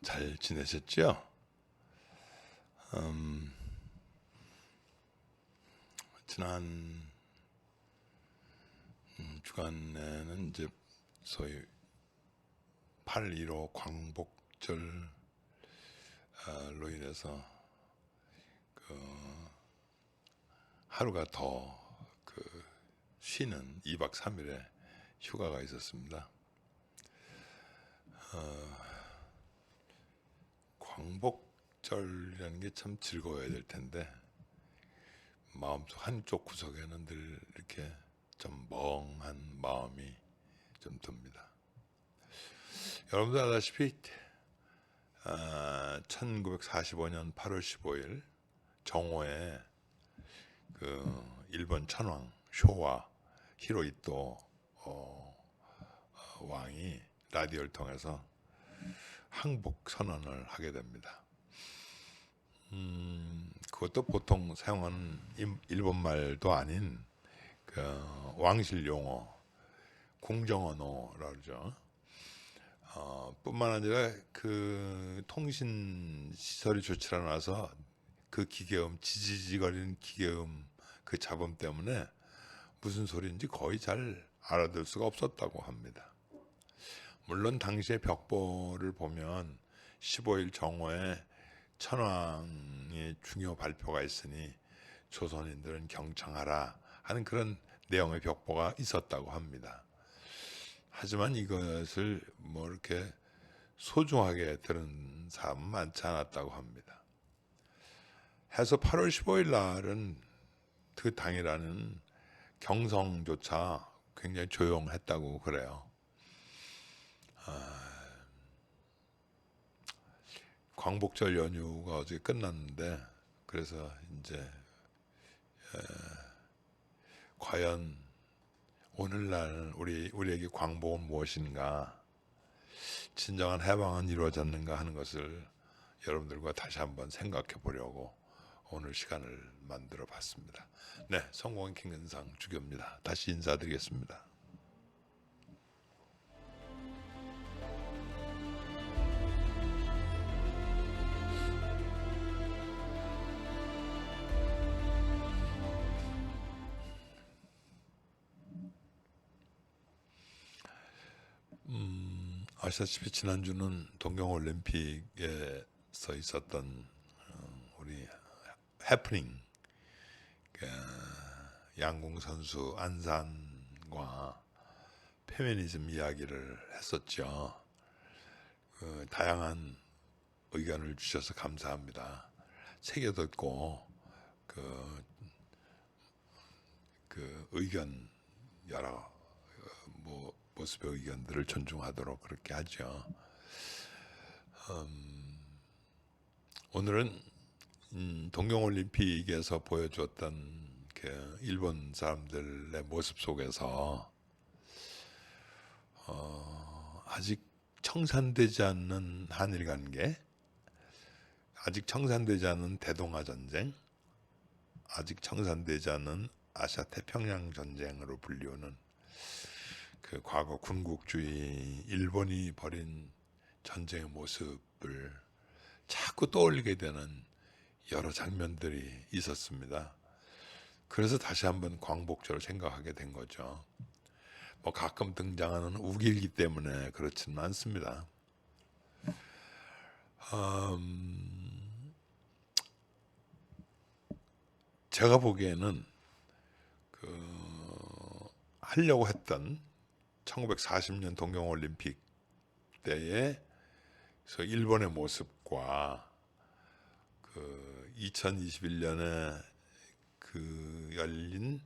잘 지내셨죠? 지난 주간에는 이제 소위 8.15 광복절로 인해서 하루가 더 쉬는 2박 3일의 휴가가 있었습니다. 광복절이라는 게 참 즐거워야 될 텐데 마음속 한쪽 구석에는 늘 이렇게 좀 멍한 마음이 좀 듭니다. 여러분도 아다시피 1945년 8월 15일 정오에 일본 천황 쇼와 히로히토 왕이 라디오를 통해서 항복 선언을 하게 됩니다. 그것도 보통 사용하는 일본 말도 아닌 왕실 용어, 궁정언어라 그러죠. 뿐만 아니라 통신 시설이 좋지 않아서 기계음, 지지직거리는 기계음 잡음 때문에 무슨 소리인지 거의 잘 알아들 수가 없었다고 합니다. 물론 당시의 벽보를 보면 15일 정오에 천황의 중요 발표가 있으니 조선인들은 경청하라 하는 그런 내용의 벽보가 있었다고 합니다. 하지만 이것을 이렇게 소중하게 들은 사람은 많지 않았다고 합니다. 해서 8월 15일 날은 그 당이라는 경성조차 굉장히 조용했다고 그래요. 광복절 연휴가 어제 끝났는데 그래서 이제 과연 오늘날 우리에게 광복은 무엇인가, 진정한 해방은 이루어졌는가 하는 것을 여러분들과 다시 한번 생각해 보려고 오늘 시간을 만들어 봤습니다. 네, 성공한 김근상 주교입니다. 다시 인사드리겠습니다. 아시다시피 지난주는 동경올림픽에서 있었던 우리 해프닝, 양궁 선수 안산과 페미니즘 이야기를 했었죠. 다양한 의견을 주셔서 감사합니다. 새겨 듣고 의견 여러 모습의 의견들을 존중하도록 그렇게 하죠. 오늘은 동경올림픽에서 보여주었던 일본 사람들의 모습 속에서 아직 청산되지 않는 한일 관계, 아직 청산되지 않은 대동아 전쟁, 아직 청산되지 않은 아시아 태평양 전쟁으로 불리우는 과거 군국주의 일본이 벌인 전쟁의 모습을 자꾸 떠올리게 되는 여러 장면들이 있었습니다. 그래서 다시 한번 광복절을 생각하게 된 거죠. 가끔 등장하는 우길기 때문에 그렇지는 않습니다. 제가 보기에는 하려고 했던 1940년 동경올림픽 때의 일본의 모습과 2021년에 열린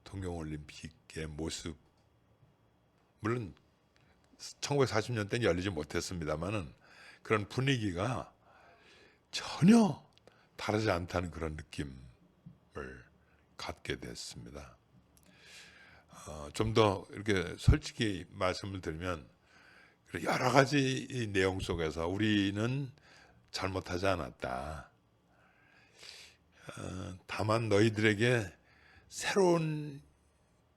동경올림픽의 모습, 물론 1940년 때는 열리지 못했습니다만은 그런 분위기가 전혀 다르지 않다는 그런 느낌을 갖게 됐습니다. 좀 더 이렇게 솔직히 말씀을 드리면 여러 가지 이 내용 속에서 우리는 잘못하지 않았다. 다만 너희들에게 새로운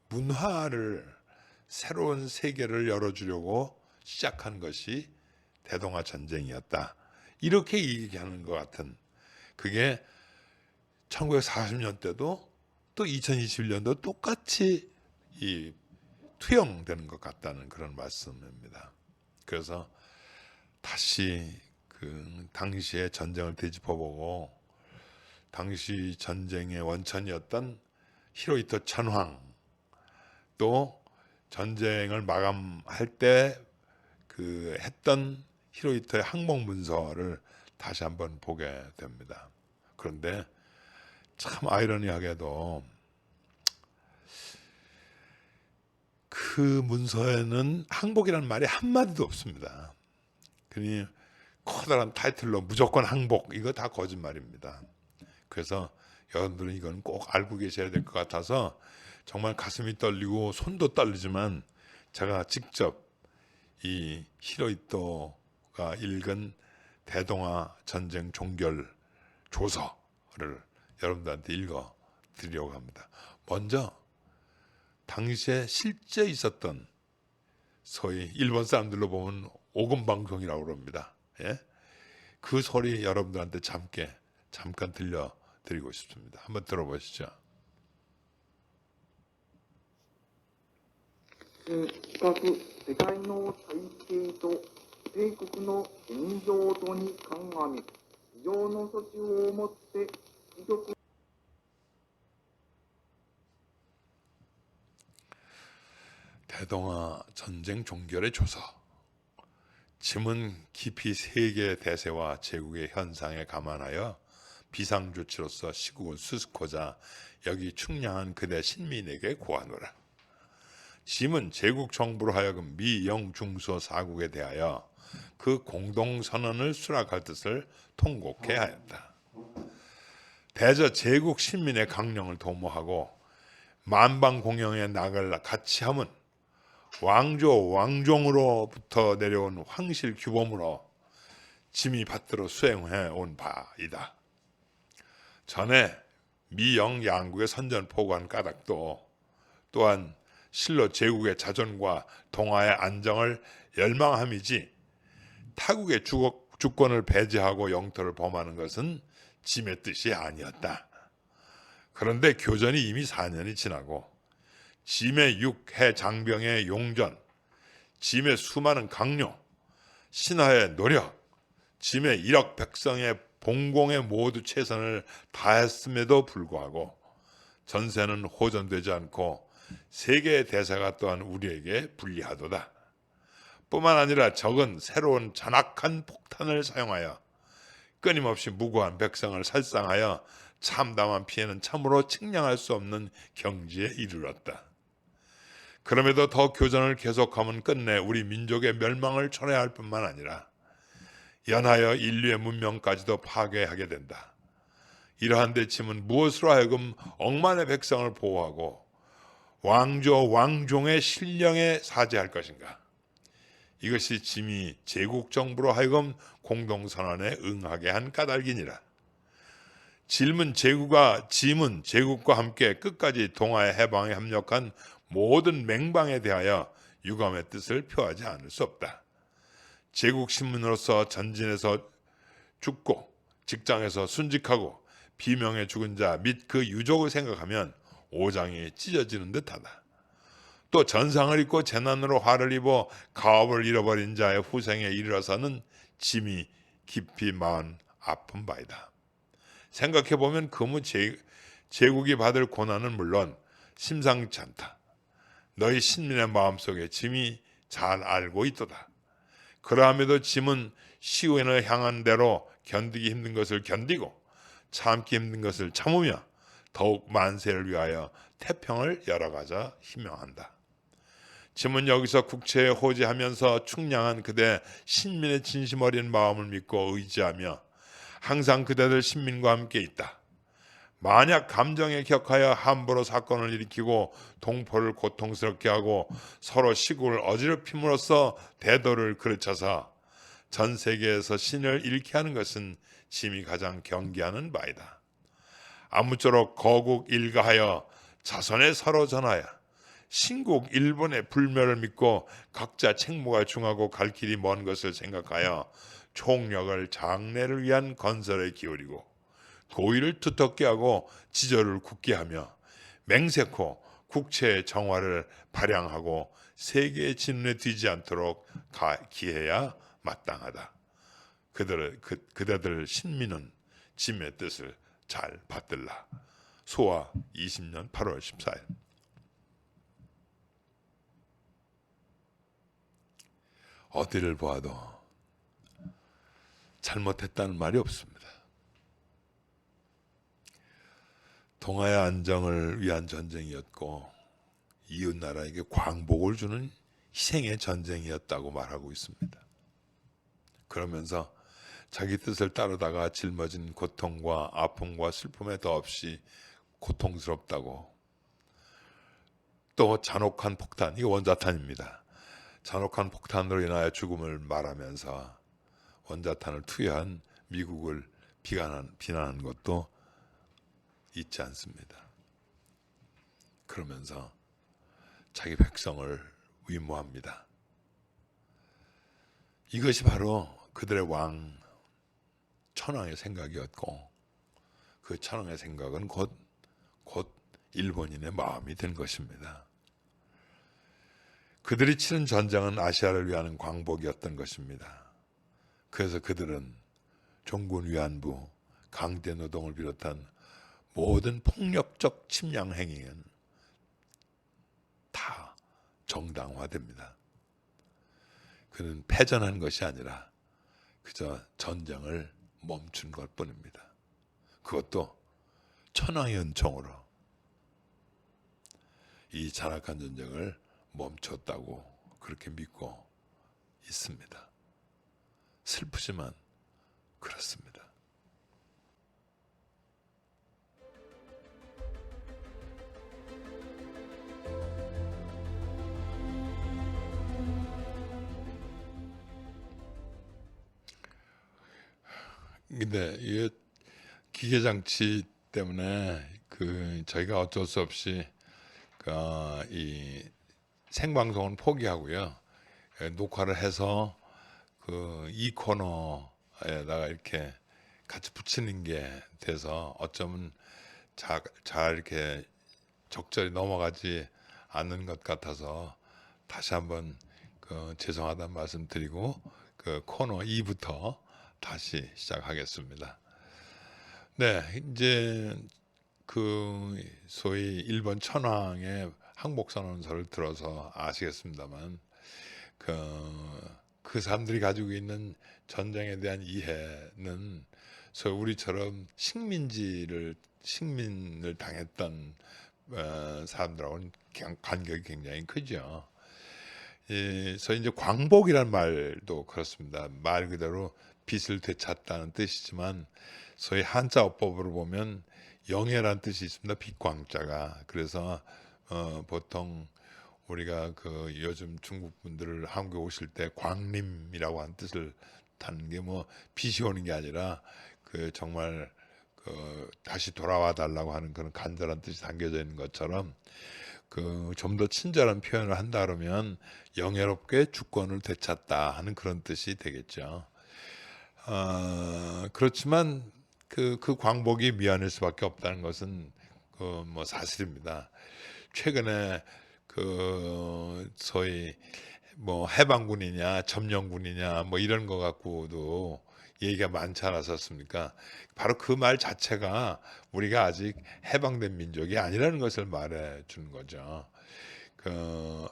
문화를, 새로운 세계를 열어주려고 시작한 것이 대동아 전쟁이었다. 이렇게 얘기하는 것 같은, 그게 1940년대도 또 2021년도 똑같이 이 투영되는 것 같다는 그런 말씀입니다. 그래서 다시 그 당시의 전쟁을 되짚어보고 당시 전쟁의 원천이었던 히로히토 천황, 또 전쟁을 마감할 때 그 했던 히로히토의 항복 문서를 다시 한번 보게 됩니다. 그런데 참 아이러니하게도 그 문서에는 항복이라는 말이 한마디도 없습니다. 그러니 커다란 타이틀로 무조건 항복, 이거 다 거짓말입니다. 그래서 여러분들은 이건 꼭 알고 계셔야 될 것 같아서 정말 가슴이 떨리고 손도 떨리지만 제가 직접 이 히로히토가 읽은 대동아 전쟁 종결 조서를 여러분들한테 읽어 드리려고 합니다. 먼저 당시에 실제 있었던, 소위 일본 사람들로 보면 오금 방송이라고 그럽니다. 예? 그 소리 여러분들한테 잠깐 들려드리고 싶습니다. 한번 들어보시죠. 比較世界の体系と帝国の現状とに鑑み、以上の措置をもって帰属 대동아 전쟁 종결의 조서. 짐은 깊이 세계 대세와 제국의 현상에 감안하여 비상조치로서 시국을 수습고자 여기 충량한 그대 신민에게 고하노라. 짐은 제국 정부로 하여금 미, 영, 중소 4국에 대하여 그 공동선언을 수락할 뜻을 통곡해 하였다. 대저 제국 신민의 강령을 도모하고 만방공영에 나갈 같이 함은 왕조 왕종으로부터 내려온 황실 규범으로 짐이 받들어 수행해 온 바이다. 전에 미영 양국의 선전포고한 까닭도 또한 실로 제국의 자존과 동아의 안정을 열망함이지 타국의 주권을 배제하고 영토를 범하는 것은 짐의 뜻이 아니었다. 그런데 교전이 이미 4년이 지나고 짐의 6해 장병의 용전, 짐의 수많은 강요, 신하의 노력, 짐의 1억 백성의 봉공에 모두 최선을 다했음에도 불구하고 전세는 호전되지 않고 세계의 대사가 또한 우리에게 불리하도다. 뿐만 아니라 적은 새로운 잔악한 폭탄을 사용하여 끊임없이 무고한 백성을 살상하여 참담한 피해는 참으로 측량할 수 없는 경지에 이르렀다. 그럼에도 더 교전을 계속하면 끝내 우리 민족의 멸망을 초래할 뿐만 아니라 연하여 인류의 문명까지도 파괴하게 된다. 이러한 데 짐은 무엇으로 하여금 억만의 백성을 보호하고 왕조 왕종의 신령에 사죄할 것인가? 이것이 짐이 제국 정부로 하여금 공동선언에 응하게 한 까닭이니라. 짐은 제국과 함께 끝까지 동아의 해방에 협력한 모든 맹방에 대하여 유감의 뜻을 표하지 않을 수 없다. 제국 신문으로서 전진에서 죽고 직장에서 순직하고 비명에 죽은 자 및 그 유족을 생각하면 오장이 찢어지는 듯하다. 또 전상을 입고 재난으로 화를 입어 가업을 잃어버린 자의 후생에 이르러서는 짐이 깊이 마음 아픈 바이다. 생각해보면 그무 제국이 받을 고난은 물론 심상치 않다. 너희 신민의 마음속에 짐이 잘 알고 있도다. 그러함에도 짐은 시온을 향한 대로 견디기 힘든 것을 견디고 참기 힘든 것을 참으며 더욱 만세를 위하여 태평을 열어가자 희망한다. 짐은 여기서 국체에 호지하면서 충량한 그대 신민의 진심 어린 마음을 믿고 의지하며 항상 그대들 신민과 함께 있다. 만약 감정에 격하여 함부로 사건을 일으키고 동포를 고통스럽게 하고 서로 시국을 어지럽힘으로써 대도를 그르쳐서 전 세계에서 신을 잃게 하는 것은 짐이 가장 경계하는 바이다. 아무쪼록 거국 일가하여 자손에 서로 전하여 신국 일본의 불멸을 믿고 각자 책무가 중하고 갈 길이 먼 것을 생각하여 총력을 장래를 위한 건설에 기울이고 도의를 두텁게 하고 지저를 굳게 하며 맹세코 국채의 정화를 발양하고 세계의 진눈에 띄지 않도록 기해야 마땅하다. 그대들 신민은 짐의 뜻을 잘 받들라. 소화 20년 8월 14일. 어디를 보아도 잘못했다는 말이 없습니다. 동아의 안정을 위한 전쟁이었고 이웃 나라에게 광복을 주는 희생의 전쟁이었다고 말하고 있습니다. 그러면서 자기 뜻을 따르다가 짊어진 고통과 아픔과 슬픔에 더없이 고통스럽다고, 또 잔혹한 폭탄, 이거 원자탄입니다. 잔혹한 폭탄으로 인하여 죽음을 말하면서 원자탄을 투여한 미국을 비난한 것도 잊지 않습니다. 그러면서 자기 백성을 위모합니다. 이것이 바로 그들의 왕 천황의 생각이었고, 그 천황의 생각은 곧 일본인의 마음이 된 것입니다. 그들이 치른 전쟁은 아시아를 위한 광복이었던 것입니다. 그래서 그들은 종군 위안부, 강제 노동을 비롯한 모든 폭력적 침략 행위는 다 정당화됩니다. 그는 패전한 것이 아니라 그저 전쟁을 멈춘 것 뿐입니다. 그것도 천황의 은총으로 이 잔악한 전쟁을 멈췄다고 그렇게 믿고 있습니다. 슬프지만 그렇습니다. 근데 이게 기계 장치 때문에 저희가 어쩔 수 없이 이 생방송은 포기하고요. 녹화를 해서 이 코너에다가 이렇게 같이 붙이는 게 돼서 어쩌면 잘 이렇게 적절히 넘어가지 않는 것 같아서 다시 한번 죄송하다는 말씀드리고 코너 2부터 다시 시작하겠습니다. 네, 이제 소위 일본 천황의 항복선언서를 들어서 아시겠습니다.만 그 사람들이 가지고 있는 전쟁에 대한 이해는 소위 우리처럼 식민을 당했던 사람들하고는 간격이 굉장히 크죠. 그래서 이제 광복이란 말도 그렇습니다. 말 그대로 빛을 되찾다는 뜻이지만 소위 한자 어법으로 보면 영예란 뜻이 있습니다. 빛광자가. 그래서 보통 우리가 요즘 중국 분들을 한국에 오실 때 광림이라고 하는 뜻을 타는 게 뭐 빛이 오는 게 아니라 정말 다시 돌아와 달라고 하는 그런 간절한 뜻이 담겨져 있는 것처럼 좀 더 친절한 표현을 한다 그러면 영예롭게 주권을 되찾다 하는 그런 뜻이 되겠죠. 그렇지만 그 광복이 미안할 수밖에 없다는 것은 뭐 사실입니다. 최근에 소위 뭐 해방군이냐 점령군이냐 뭐 이런 거 갖고도 얘기가 많지 않았었습니까? 바로 그 말 자체가 우리가 아직 해방된 민족이 아니라는 것을 말해 주는 거죠.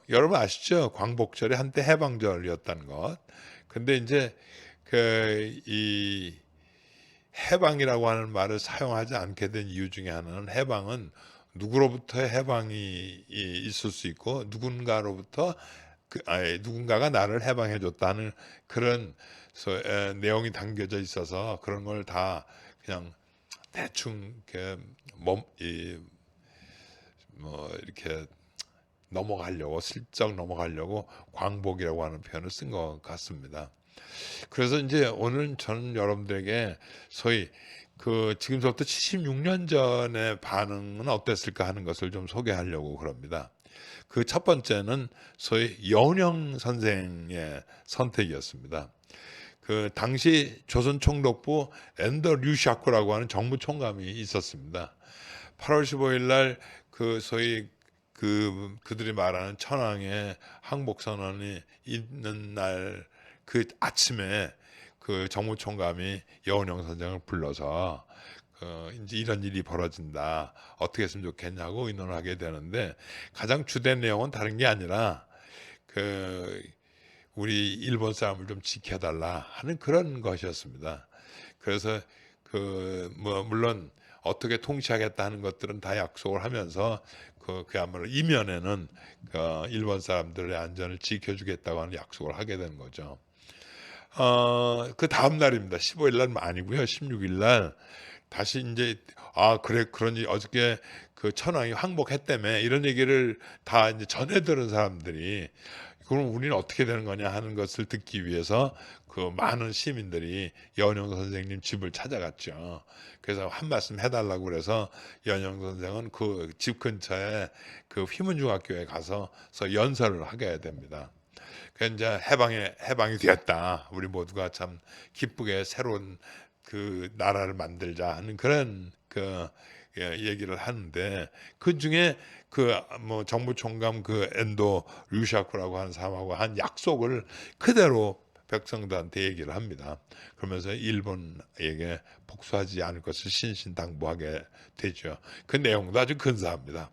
여러분 아시죠? 광복절이 한때 해방절이었다는 것. 근데 이제 이 해방이라고 하는 말을 사용하지 않게 된 이유 중에 하나는 해방은 누구로부터의 해방이 있을 수 있고 누군가로부터 누군가가 나를 해방해 줬다는 그런 내용이 담겨져 있어서 그런 걸 다 그냥 대충 이렇게 넘어가려고 슬쩍 넘어가려고 광복이라고 하는 표현을 쓴 것 같습니다. 그래서 이제 오늘 저는 여러분들에게 소위 지금부터 76년 전의 반응은 어땠을까 하는 것을 좀 소개하려고 그럽니다. 그 첫 번째는 소위 여운형 선생의 선택이었습니다. 그 당시 조선총독부 앤더 류샤크라고 하는 정무총감이 있었습니다. 8월 15일 날 그 소위 그들이 말하는 천황의 항복 선언이 있는 날 그 아침에 그 정무총감이 여운형 선생을 불러서 이제 이런 일이 벌어진다. 어떻게 했으면 좋겠냐고 의논을 하게 되는데 가장 주된 내용은 다른 게 아니라 그 우리 일본 사람을 좀 지켜달라 하는 그런 것이었습니다. 그래서 그 뭐 물론 어떻게 통치하겠다 하는 것들은 다 약속을 하면서 그야말로 이면에는 일본 사람들의 안전을 지켜주겠다고 하는 약속을 하게 된 거죠. 그 다음 날입니다. 15일 날 아니고요. 16일 날 다시 이제 그래 그러니 어저께 그 천황이 항복했다며 이런 얘기를 다 이제 전해 들은 사람들이 그럼 우리는 어떻게 되는 거냐 하는 것을 듣기 위해서 그 많은 시민들이 연영 선생님 집을 찾아갔죠. 그래서 한 말씀 해달라고 그래서 연영 선생은 그 집 근처에 그 휘문중학교에 가서 연설을 하게 됩니다. 그 이제 해방이 되었다. 우리 모두가 참 기쁘게 새로운 그 나라를 만들자 하는 그런 얘기를 하는데 그 중에 그 뭐 정부총감 그 엔도 류샤크라고 하는 사람하고 한 약속을 그대로 백성들한테 얘기를 합니다. 그러면서 일본에게 복수하지 않을 것을 신신당부하게 되죠. 그 내용도 아주 근사합니다.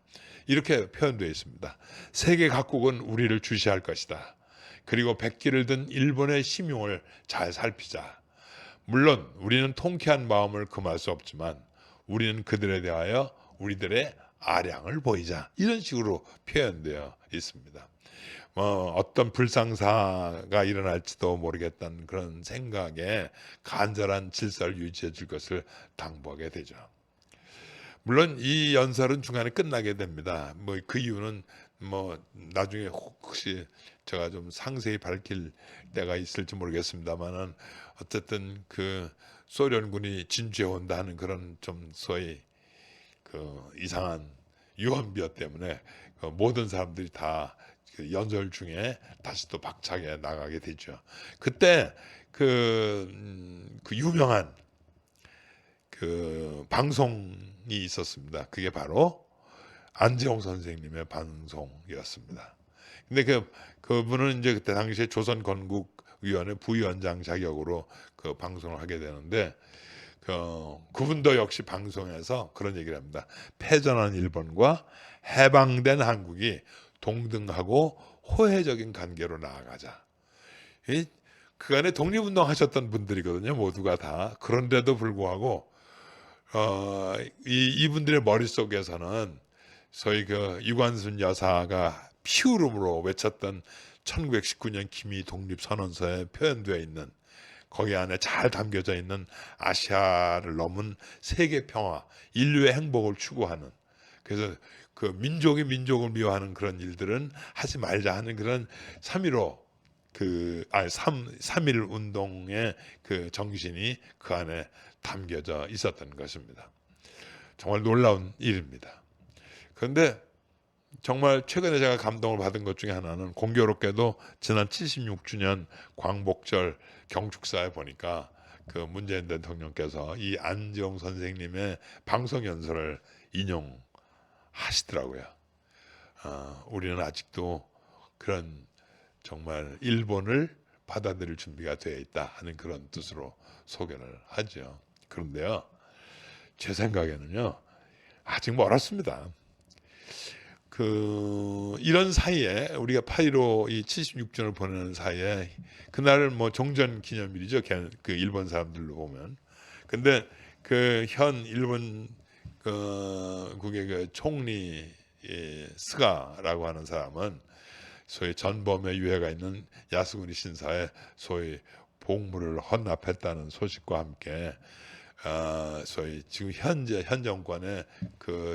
이렇게 표현되어 있습니다. 세계 각국은 우리를 주시할 것이다. 그리고 백기를 든 일본의 심용을 잘 살피자. 물론 우리는 통쾌한 마음을 금할 수 없지만 우리는 그들에 대하여 우리들의 아량을 보이자. 이런 식으로 표현되어 있습니다. 어떤 불상사가 일어날지도 모르겠다는 그런 생각에 간절한 질서를 유지해 줄 것을 당부하게 되죠. 물론 이 연설은 중간에 끝나게 됩니다. 뭐 그 이유는 뭐 나중에 혹시 제가 좀 상세히 밝힐 때가 있을지 모르겠습니다만은 어쨌든 그 소련군이 진주해 온다 하는 그런 좀 소위 그 이상한 유언비어 때문에 그 모든 사람들이 다 그 연설 중에 다시 또 박차게 나가게 되죠. 그때 그 유명한 그 방송이 있었습니다. 그게 바로 안재홍 선생님의 방송이었습니다. 근데 그분은 이제 그때 당시에 조선건국위원회 부위원장 자격으로 그 방송을 하게 되는데 그분도 역시 방송에서 그런 얘기를 합니다. 패전한 일본과 해방된 한국이 동등하고 호혜적인 관계로 나아가자. 그간에 독립운동 하셨던 분들이거든요. 모두가 다. 그런데도 불구하고 이분들의 머릿속에서는 소위 그 유관순 여사가 피울음으로 외쳤던 1919년 기미 독립선언서에 표현되어 있는 거기 안에 잘 담겨져 있는 아시아를 넘은 세계 평화, 인류의 행복을 추구하는 그래서 그 민족이 민족을 미워하는 그런 일들은 하지 말자 하는 그런 3.15 3.1 운동의 그 정신이 그 안에 담겨져 있었던 것입니다. 정말 놀라운 일입니다. 그런데 정말 최근에 제가 감동을 받은 것 중에 하나는 공교롭게도 지난 76주년 광복절 경축사에 보니까 그 문재인 대통령께서 이 안재홍 선생님의 방송 연설을 인용하시더라고요. 우리는 아직도 그런 정말 일본을 받아들일 준비가 되어 있다 하는 그런 뜻으로 소개를 하죠. 그런데요, 제 생각에는요, 아직 멀었습니다. 이런 사이에 우리가 8.15 이 76주년을 보내는 사이에 그날은 뭐 종전 기념일이죠. 그 일본 사람들로 보면. 근데 그 현 일본 국의 그 총리 스가라고 하는 사람은 소위 전범의 유해가 있는 야스쿠니 신사에 소위 복무를 헌납했다는 소식과 함께 소위 지금 현 정권의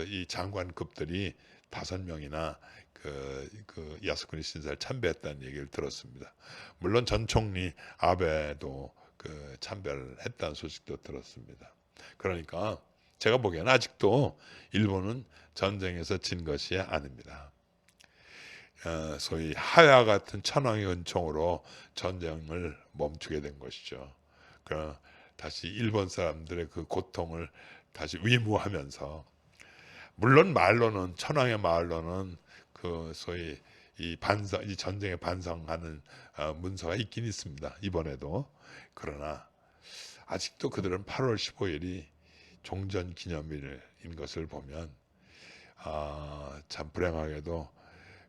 이 장관급들이 5명이나 그 야스쿠니 신사를 참배했다는 얘기를 들었습니다. 물론 전 총리 아베도 그 참배를 했다는 소식도 들었습니다. 그러니까 제가 보기에는 아직도 일본은 전쟁에서 진 것이 아닙니다. 소위 하야 같은 천황의 은총으로 전쟁을 멈추게 된 것이죠. 그러나 다시 일본 사람들의 그 고통을 다시 위무하면서, 물론 말로는, 천황의 말로는 그 소위 이 반성, 이 전쟁에 반성하는 문서가 있긴 있습니다. 이번에도. 그러나 아직도 그들은 8월 15일이 종전 기념일인 것을 보면 참 불행하게도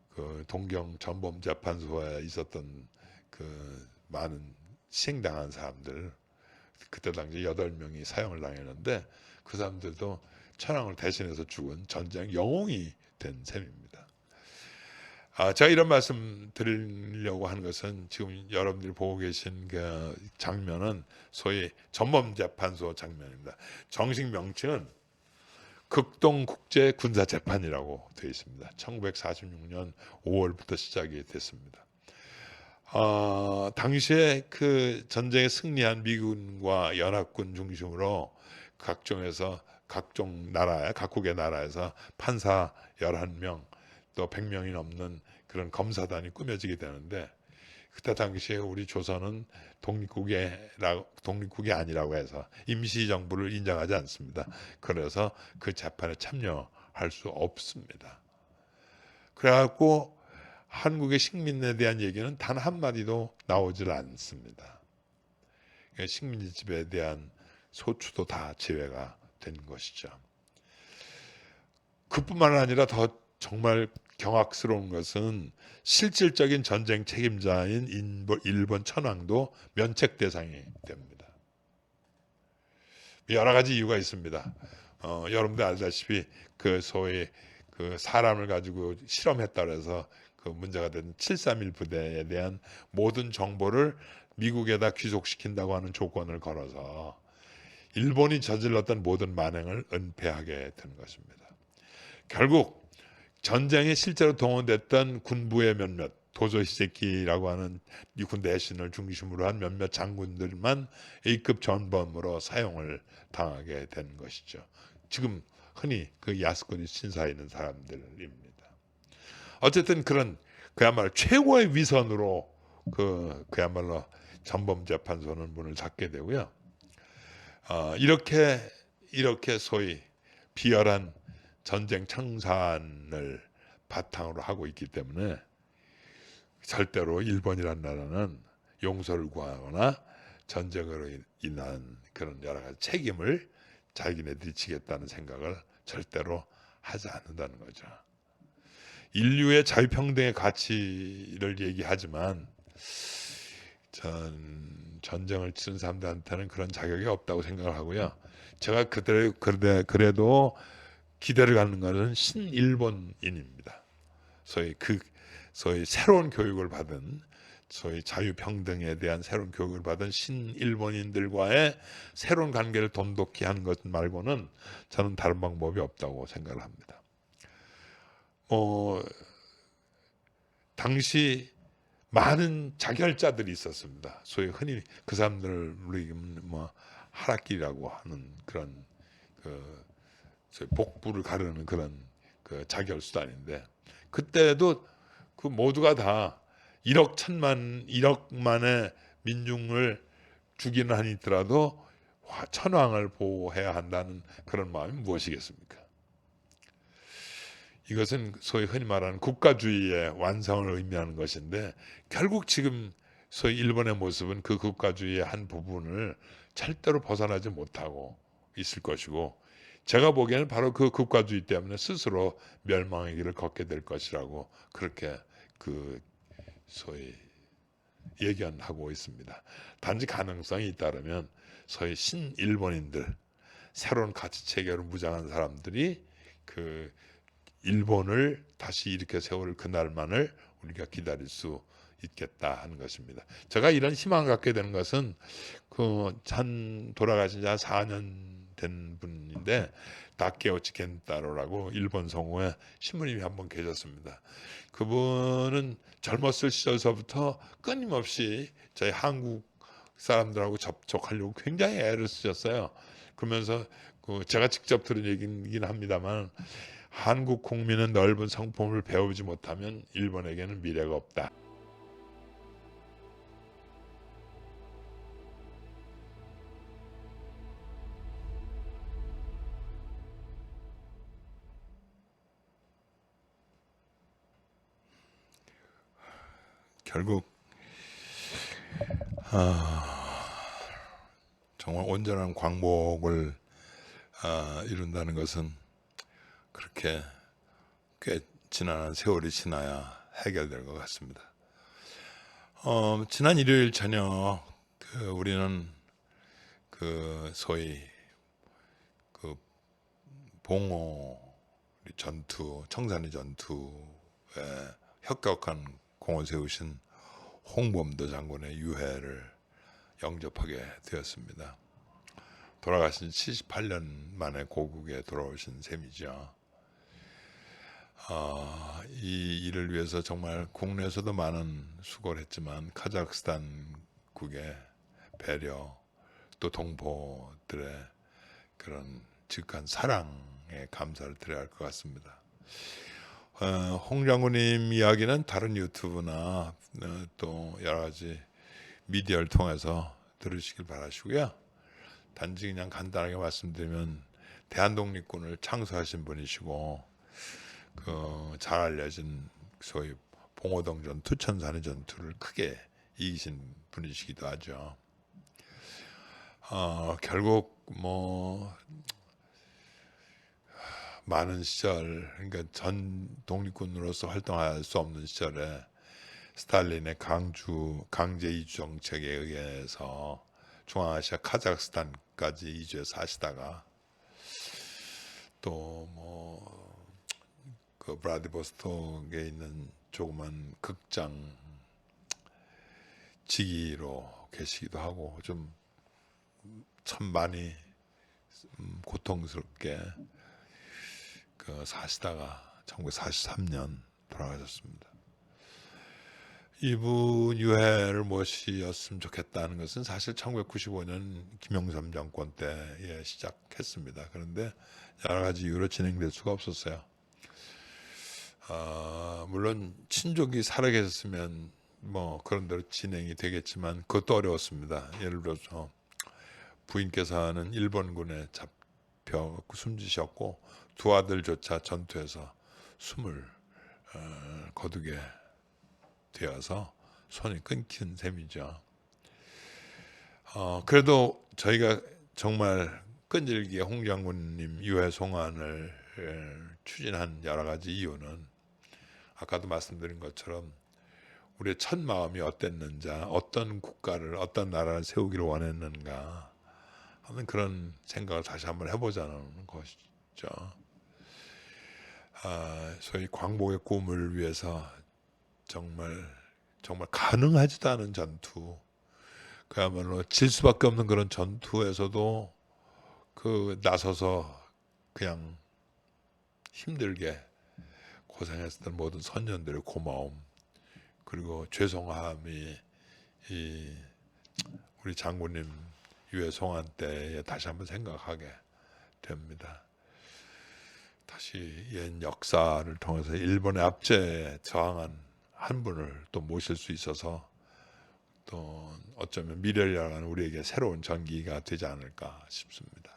그 동경 전범 재판소에 있었던 그 많은 시행당한 사람들, 그때 당시 8명이 사형을 당했는데 그 사람들도 천황을 대신해서 죽은 전쟁 영웅이 된 셈입니다. 제가 이런 말씀 드리려고 하는 것은, 지금 여러분들이 보고 계신 그 장면은 소위 전범재판소 장면입니다. 정식 명칭은 극동국제군사재판이라고 되어 있습니다. 1946년 5월부터 시작이 됐습니다. 당시에 그 전쟁에 승리한 미군과 연합군 중심으로 각종 나라에, 각국의 나라에서 판사 11명, 또 100명이 넘는 그런 검사단이 꾸며지게 되는데, 그때 당시에 우리 조선은 독립국이 아니라고 해서 임시정부를 인정하지 않습니다. 그래서 그 재판에 참여할 수 없습니다. 그래갖고 한국의 식민에 대한 얘기는 단 한마디도 나오질 않습니다. 식민지 지배에 대한 소추도 다 제외가 된 것이죠. 그뿐만 아니라 더 정말 경악스러운 것은 실질적인 전쟁 책임자인 일본 천황도 면책 대상이 됩니다. 여러 가지 이유가 있습니다. 여러분들 알다시피 그 소위 그 사람을 가지고 실험했다고 해서 그 문제가 된 731 부대에 대한 모든 정보를 미국에다 귀속시킨다고 하는 조건을 걸어서 일본이 저질렀던 모든 만행을 은폐하게 된 것입니다. 결국 전쟁에 실제로 동원됐던 군부의 몇몇, 도조히세키라고 하는 이 군 내신을 중심으로 한 몇몇 장군들만 A급 전범으로 사용을 당하게 된 것이죠. 지금 흔히 그 야스쿠니 신사에 있는 사람들입니다. 어쨌든 그런 그야말로 최고의 위선으로 그야말로 전범재판소는 문을 닫게 되고요. 이렇게 소위 비열한 전쟁 청산을 바탕으로 하고 있기 때문에 절대로 일본이라는 나라는 용서를 구하거나 전쟁으로 인한 그런 여러 가지 책임을 자기네들이 지겠다는 생각을 절대로 하지 않는다는 거죠. 인류의 자유평등의 가치를 얘기하지만 전쟁을 치른 사람들한테는 그런 자격이 없다고 생각을 하고요. 제가 그래도 기대를 갖는 것은 신일본인입니다. 소위 새로운 교육을 받은, 소위 자유평등에 대한 새로운 교육을 받은 신일본인들과의 새로운 관계를 돈독히 하는 것 말고는 저는 다른 방법이 없다고 생각을 합니다. 당시 많은 자결자들이 있었습니다. 소위 흔히 그 사람들을 하락기라고 하는 그런 소위 복부를 가르는 그런 그 자결 수단인데, 그때도 그 모두가 다 1억만의 민중을 죽이는 한이 있더라도 천황을 보호해야 한다는 그런 마음이 무엇이겠습니까? 이것은 소위 흔히 말하는 국가주의의 완성을 의미하는 것인데, 결국 지금 소위 일본의 모습은 그 국가주의의 한 부분을 절대로 벗어나지 못하고 있을 것이고, 제가 보기에는 바로 그 국가주의 때문에 스스로 멸망의 길을 걷게 될 것이라고 그렇게 소위 예견하고 있습니다. 단지 가능성이 잇따르면 소위 신일본인들, 새로운 가치 체계로 무장한 사람들이 그 일본을 다시 일으켜 세울 그날만을 우리가 기다릴 수 있겠다 하는 것입니다. 제가 이런 희망을 갖게 되는 것은 돌아가신 지 한 4년 된 분인데, 다케오치 겐타로라고 일본 성우에 신부님이 한 분 계셨습니다. 그분은 젊었을 시절서부터 끊임없이 저희 한국 사람들하고 접촉하려고 굉장히 애를 쓰셨어요. 그러면서 제가 직접 들은 얘기긴 합니다만, 한국 국민은 넓은 성품을 배우지 못하면 일본에게는 미래가 없다. 결국 정말 온전한 광복을 이룬다는 것은 그렇게 꽤 지난 세월이 지나야 해결될 것 같습니다. 지난 일요일 저녁 우리는 소위 봉오 전투, 청산리 전투에 혁혁한 공을 세우신 홍범도 장군의 유해를 영접하게 되었습니다. 돌아가신 78년 만에 고국에 돌아오신 셈이죠. 이 일을 위해서 정말 국내에서도 많은 수고를 했지만 카자흐스탄국의 배려, 또 동포들의 그런 즉한 사랑에 감사를 드려야 할 것 같습니다. 홍 장군님 이야기는 다른 유튜브나 또 여러 가지 미디어를 통해서 들으시길 바라시고요. 단지 그냥 간단하게 말씀드리면 대한독립군을 창수하신 분이시고 잘 알려진 소위 봉오동 전투, 천산리 전투를 크게 이기신 분이시기도 하죠. 결국 많은 시절, 그러니까 전 독립군으로서 활동할 수 없는 시절에 스탈린의 강제 이주 정책에 의해서 중앙아시아 카자흐스탄까지 이주해서 하시다가 또 브라디보스톡에 있는 조그만 극장 지기로 계시기도 하고 참 많이 고통스럽게 사시다가 1943년 돌아가셨습니다. 이분 유해를 모시었으면 좋겠다는 것은 사실 1995년 김영삼 정권 때에 시작했습니다. 그런데 여러 가지 이유로 진행될 수가 없었어요. 물론 친족이 살아계셨으면 그런 대로 진행이 되겠지만 그것도 어려웠습니다. 예를 들어서 부인께서는 일본군에 잡혀 숨지셨고 두 아들조차 전투에서 숨을 거두게 되어서 손이 끊긴 셈이죠. 그래도 저희가 정말 끈질기게 홍 장군님 유해 송환을 추진한 여러 가지 이유는 아까도 말씀드린 것처럼 우리의 첫 마음이 어땠는지, 어떤 국가를, 어떤 나라를 세우기를 원했는가 하는 그런 생각을 다시 한번 해보자는 것이죠. 소위 광복의 꿈을 위해서 정말 가능하지도 않은 전투, 그야말로 질 수밖에 없는 그런 전투에서도 나서서 그냥 힘들게 고생했던 모든 선전들의 고마움, 그리고 죄송함이 우리 장군님 유해 송환 때에 다시 한번 생각하게 됩니다. 다시 옛 역사를 통해서 일본의 압제에 저항한 한 분을 또 모실 수 있어서 또 어쩌면 미래를 향한 우리에게 새로운 전기가 되지 않을까 싶습니다.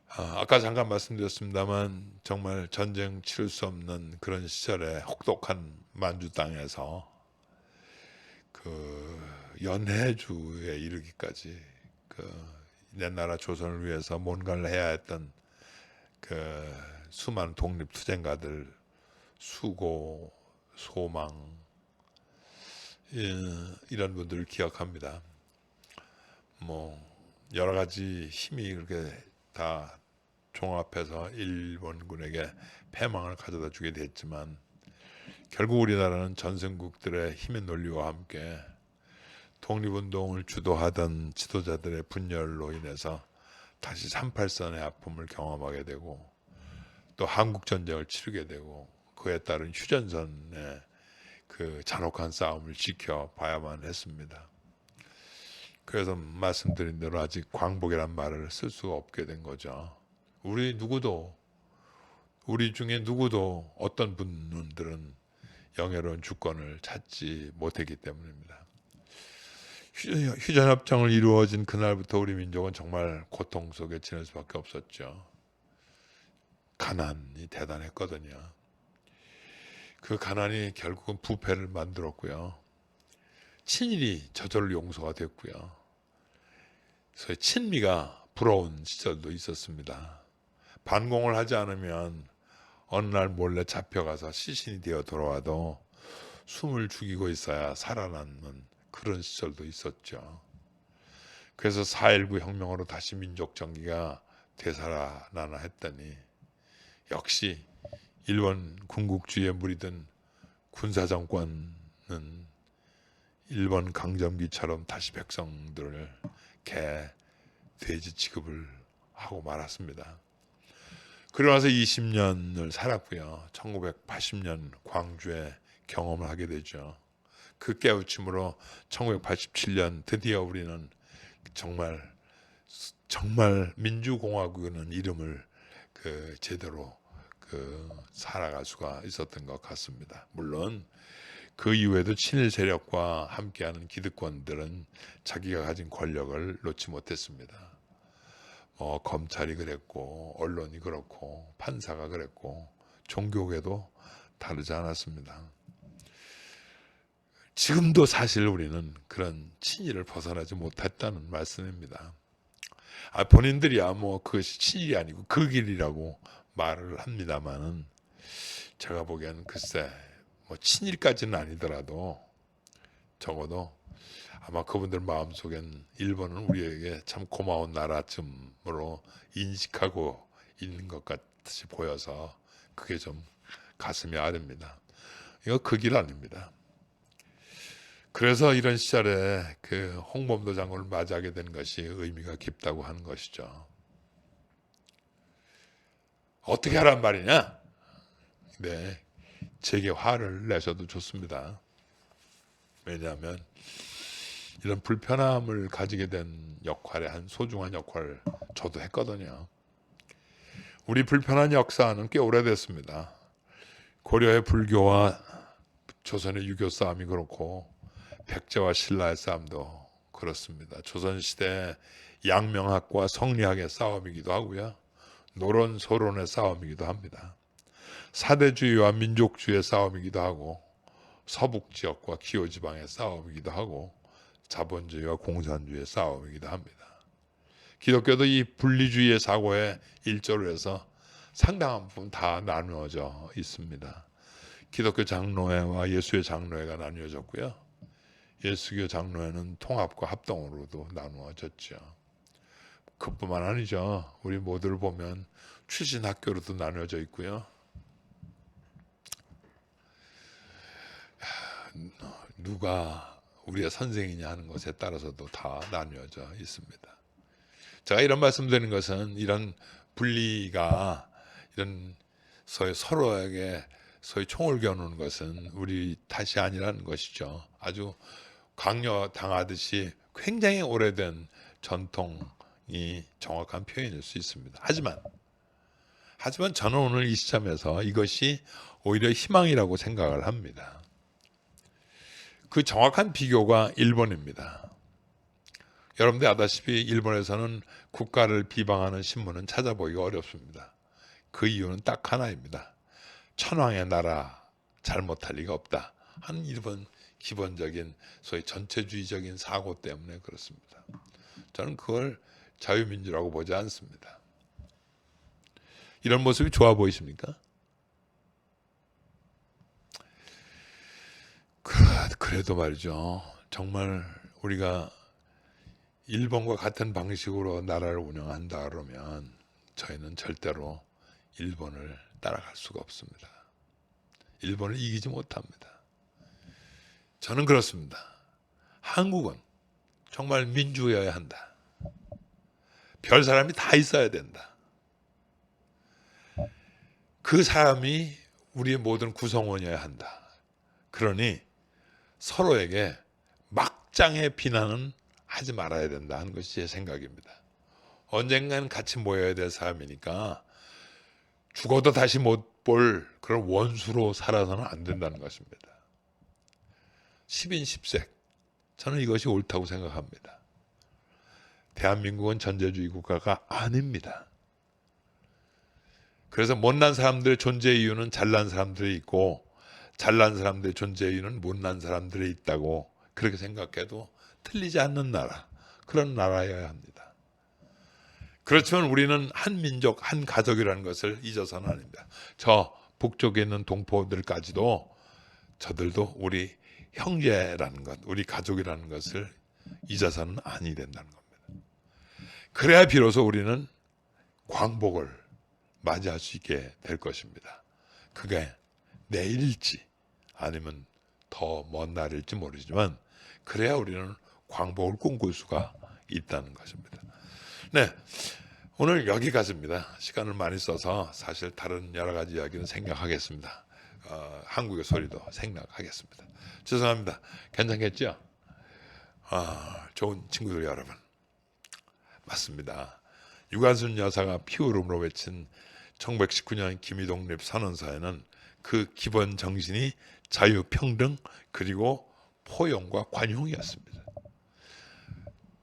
아까 잠깐 말씀드렸습니다만 정말 전쟁 치를 수 없는 그런 시절에 혹독한 만주 땅에서 연해주에 이르기까지 내 나라 조선을 위해서 뭔가를 해야 했던 수많은 독립투쟁가들 수고, 소망 이런 분들을 기억합니다. 여러 가지 힘이 그렇게 다 종합해서 일본군에게 패망을 가져다 주게 됐지만 결국 우리나라는 전승국들의 힘의 논리와 함께 독립운동을 주도하던 지도자들의 분열로 인해서 다시 38선의 아픔을 경험하게 되고 또 한국전쟁을 치르게 되고 그에 따른 휴전선의 잔혹한 싸움을 지켜봐야만 했습니다. 그래서 말씀드린 대로 아직 광복이란 말을 쓸 수가 없게 된 거죠. 우리 누구도 우리 중에 누구도 어떤 분들은 영예로운 주권을 찾지 못했기 때문입니다. 휴전협정을 이루어진 그날부터 우리 민족은 정말 고통 속에 지낼 수밖에 없었죠. 가난이 대단했거든요. 그 가난이 결국은 부패를 만들었고요. 친일이 저절로 용서가 됐고요. 그래서 친미가 부러운 시절도 있었습니다. 반공을 하지 않으면 어느 날 몰래 잡혀가서 시신이 되어 돌아와도 숨을 죽이고 있어야 살아남는 그런 시절도 있었죠. 그래서 4.19 혁명으로 다시 민족 정기가 되살아나나 했더니 역시 일본 군국주의에 무리든 군사정권은 일본 강점기처럼 다시 백성들을 개, 돼지 취급을 하고 말았습니다. 그러고 나서 20년을 살았고요. 1980년 광주에 경험을 하게 되죠. 그 깨우침으로 1987년 드디어 우리는 정말 민주공화국이라는 이름을 제대로 살아갈 수가 있었던 것 같습니다. 물론 그 이후에도 친일 세력과 함께하는 기득권들은 자기가 가진 권력을 놓지 못했습니다. 검찰이 그랬고 언론이 그렇고 판사가 그랬고 종교계도 다르지 않았습니다. 지금도 사실 우리는 그런 친일을 벗어나지 못했다는 말씀입니다. 본인들이야 그것이 친일이 아니고 그 길이라고 말을 합니다만은 제가 보기에는 글쎄 친일까지는 아니더라도 적어도 아마 그분들 마음속엔 일본은 우리에게 참 고마운 나라쯤으로 인식하고 있는 것 같이 보여서 그게 좀 가슴이 아릅니다. 이거 그 길 아닙니다. 그래서 이런 시절에 그 홍범도 장군을 맞이하게 된 것이 의미가 깊다고 하는 것이죠. 어떻게 하란 말이냐? 네, 제게 화를 내셔도 좋습니다. 왜냐하면 이런 불편함을 가지게 된 역할의 한 소중한 역할을 저도 했거든요. 우리 불편한 역사는 꽤 오래됐습니다. 고려의 불교와 조선의 유교 싸움이 그렇고 백제와 신라의 싸움도 그렇습니다. 조선시대 양명학과 성리학의 싸움이기도 하고요. 노론 소론의 싸움이기도 합니다. 사대주의와 민족주의의 싸움이기도 하고 서북지역과 기호지방의 싸움이기도 하고 자본주의와 공산주의의 싸움이기도 합니다. 기독교도 이 분리주의의 사고에 일조를 해서 상당한 부분 다 나누어져 있습니다. 기독교 장로회와 예수의 장로회가 나누어졌고요. 예수교 장로회는 통합과 합동으로도 나누어졌죠. 그뿐만 아니죠. 우리 모두를 보면 출신 학교로도 나누어져 있고요. 누가 우리의 선생이냐 하는 것에 따라서도 다 나누어져 있습니다. 제가 이런 말씀드리는 것은 이런 분리가 이런 서로에게 총을 겨누는 것은 우리 탓이 아니라는 것이죠. 아주 강요당하듯이 굉장히 오래된 전통이 정확한 표현일 수 있습니다. 하지만 저는 오늘 이 시점에서 이것이 오히려 희망이라고 생각을 합니다. 그 정확한 비교가 일본입니다. 여러분들 아다시피 일본에서는 국가를 비방하는 신문은 찾아보기가 어렵습니다. 그 이유는 딱 하나입니다. 천황의 나라 잘못할 리가 없다 하는 이런 기본적인 소위 전체주의적인 사고 때문에 그렇습니다. 저는 그걸 자유민주라고 보지 않습니다. 이런 모습이 좋아 보이십니까? 그래도 말이죠. 정말 우리가 일본과 같은 방식으로 나라를 운영한다 그러면 저희는 절대로 일본을 따라갈 수가 없습니다. 일본을 이기지 못합니다. 저는 그렇습니다. 한국은 정말 민주여야 한다. 별 사람이 다 있어야 된다. 그 사람이 우리의 모든 구성원이어야 한다. 그러니 서로에게 막장의 비난은 하지 말아야 된다 하는 것이 제 생각입니다. 언젠가는 같이 모여야 될 사람이니까 죽어도 다시 못 볼 그런 원수로 살아서는 안 된다는 것입니다. 10인 10색. 저는 이것이 옳다고 생각합니다. 대한민국은 전제주의 국가가 아닙니다. 그래서 못난 사람들의 존재 이유는 잘난 사람들이 있고 잘난 사람들의 존재 이유는 못난 사람들이 있다고 그렇게 생각해도 틀리지 않는 나라, 그런 나라여야 합니다. 그렇지만 우리는 한 민족, 한 가족이라는 것을 잊어서는 아닙니다. 저 북쪽에 있는 동포들까지도 저들도 우리 형제라는 것, 우리 가족이라는 것을 잊어서는 아니 된다는 겁니다. 그래야 비로소 우리는 광복을 맞이할 수 있게 될 것입니다. 그게 내일일지 아니면 더 먼 날일지 모르지만 그래야 우리는 광복을 꿈꿀 수가 있다는 것입니다. 네, 오늘 여기까지입니다. 시간을 많이 써서 사실 다른 여러 가지 이야기는 생략하겠습니다. 한국의 소리도 생략하겠습니다. 죄송합니다. 괜찮겠죠? 좋은 친구들 여러분, 맞습니다. 유관순 여사가 피울음으로 외친 1919년 김이독립 선언서에는 그 기본 정신이 자유, 평등, 그리고 포용과 관용이었습니다.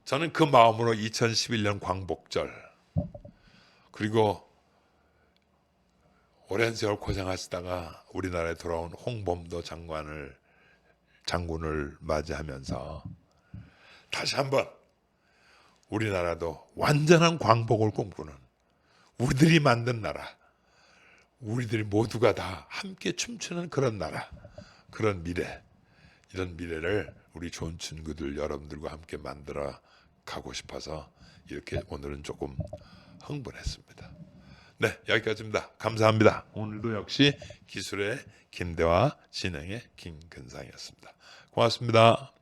저는 그 마음으로 2011년 광복절 그리고 오랜 세월 고생하시다가 우리나라에 돌아온 홍범도 장군을 맞이하면서 다시 한번 우리나라도 완전한 광복을 꿈꾸는 우리들이 만든 나라, 우리들이 모두가 다 함께 춤추는 그런 나라, 그런 미래, 이런 미래를 우리 좋은 친구들 여러분들과 함께 만들어 가고 싶어서 이렇게 오늘은 조금 흥분했습니다. 네, 여기까지입니다. 감사합니다. 오늘도 역시 기술의 김대화, 진행의 김근상이었습니다. 고맙습니다.